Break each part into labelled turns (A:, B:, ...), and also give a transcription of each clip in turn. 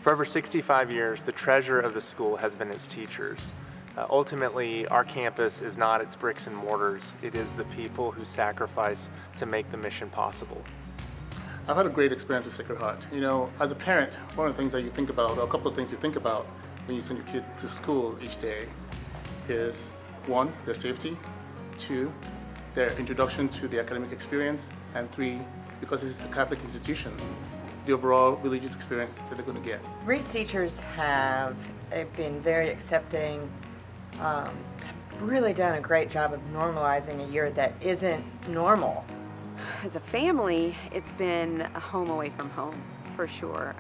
A: For over 65 years, the treasure of the school has been its teachers. Ultimately, our campus is not its bricks and mortars, it is the people who sacrifice to make the mission possible.
B: I've had a great experience with Sacred Heart. You know, as a parent, one of the things that you think about, or a couple of things you think about when you send your kid to school each day is, one, their safety, two, their introduction to the academic experience, and three, because this is a Catholic institution, the overall religious experience that they're going to get.
C: Reed's teachers have been very accepting, really done a great job of normalizing a year that isn't normal.
D: As a family, it's been a home away from home, for sure.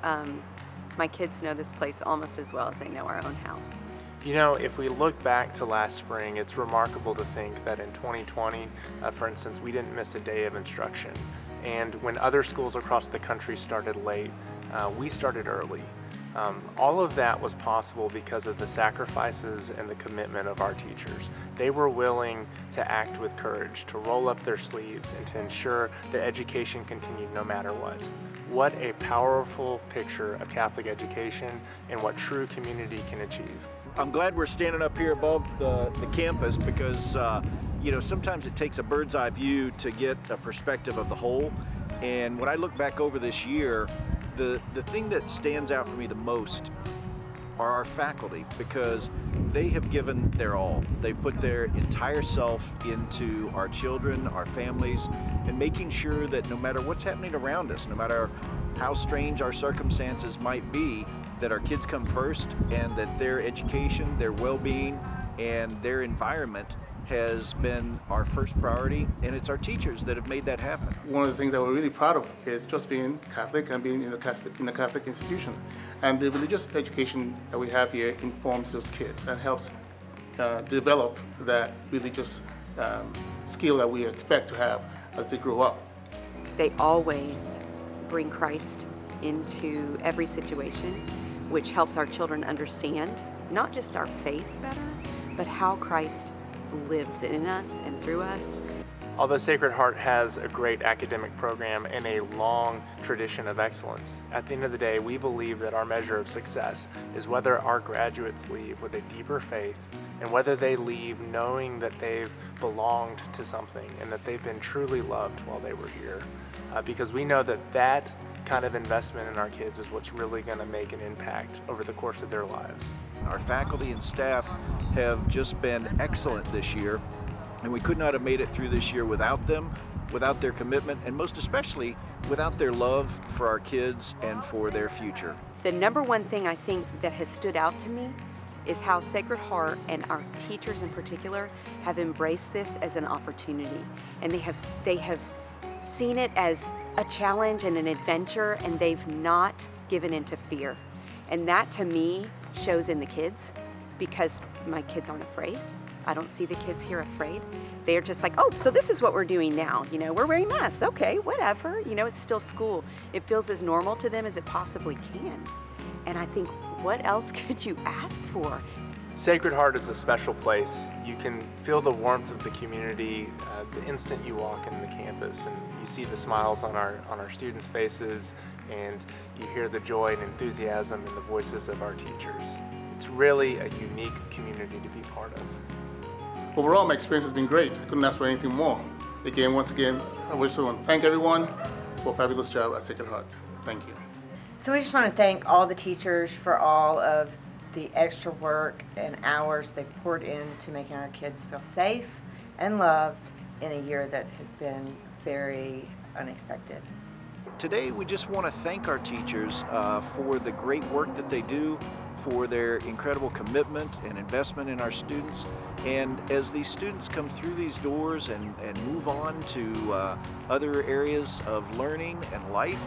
D: My kids know this place almost as well as they know our own house.
A: You know, if we look back to last spring, it's remarkable to think that in 2020, for instance, we didn't miss a day of instruction. And when other schools across the country started late, we started early. All of that was possible because of the sacrifices and the commitment of our teachers. They were willing to act with courage, to roll up their sleeves, and to ensure that education continued no matter what. What a powerful picture of Catholic education and what true community can achieve.
E: I'm glad we're standing up here above the campus because you know, sometimes it takes a bird's eye view to get a perspective of the whole. And when I look back over this year, the thing that stands out for me the most are our faculty, because they have given their all. They've put their entire self into our children, our families, and making sure that no matter what's happening around us, no matter how strange our circumstances might be, that our kids come first and that their education, their well-being, and their environment has been our first priority, and it's our teachers that have made that happen.
B: One of the things that we're really proud of is just being Catholic and being in a Catholic institution. And the religious education that we have here informs those kids and helps develop that religious skill that we expect to have as they grow up.
D: They always bring Christ into every situation, which helps our children understand not just our faith better, but how Christ lives in us and through us.
A: Although Sacred Heart has a great academic program and a long tradition of excellence, at the end of the day, we believe that our measure of success is whether our graduates leave with a deeper faith and whether they leave knowing that they've belonged to something and that they've been truly loved while they were here. Because we know that that kind of investment in our kids is what's really going to make an impact over the course of their lives.
E: Our faculty and staff have just been excellent this year, and we could not have made it through this year without them, without their commitment, and most especially without their love for our kids and for their future.
D: The number one thing I think that has stood out to me is how Sacred Heart and our teachers in particular have embraced this as an opportunity, and they have seen it as a challenge and an adventure, and they've not given into fear. And that to me shows in the kids, because my kids aren't afraid. I don't see the kids here afraid. They're just like, oh, so this is what we're doing now. You know, we're wearing masks, okay, whatever. You know, it's still school. It feels as normal to them as it possibly can. And I think, what else could you ask for?
A: Sacred Heart is a special place. You can feel the warmth of the community the instant you walk in the campus, and you see the smiles on our students' faces, and you hear the joy and enthusiasm in the voices of our teachers. It's really a unique community to be part of.
B: Overall, my experience has been great. I couldn't ask for anything more. Once again, I wish to thank everyone for a fabulous job at Sacred Heart. Thank you.
C: So we just want to thank all the teachers for all of the extra work and hours they've poured into making our kids feel safe and loved in a year that has been very unexpected.
E: Today, we just want to thank our teachers for the great work that they do, for their incredible commitment and investment in our students. And as these students come through these doors and move on to other areas of learning and life,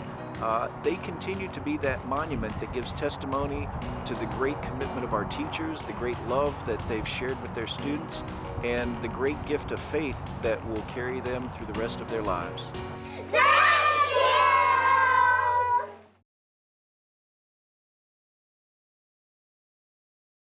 E: they continue to be that monument that gives testimony to the great commitment of our teachers, the great love that they've shared with their students, and the great gift of faith that will carry them through the rest of their lives.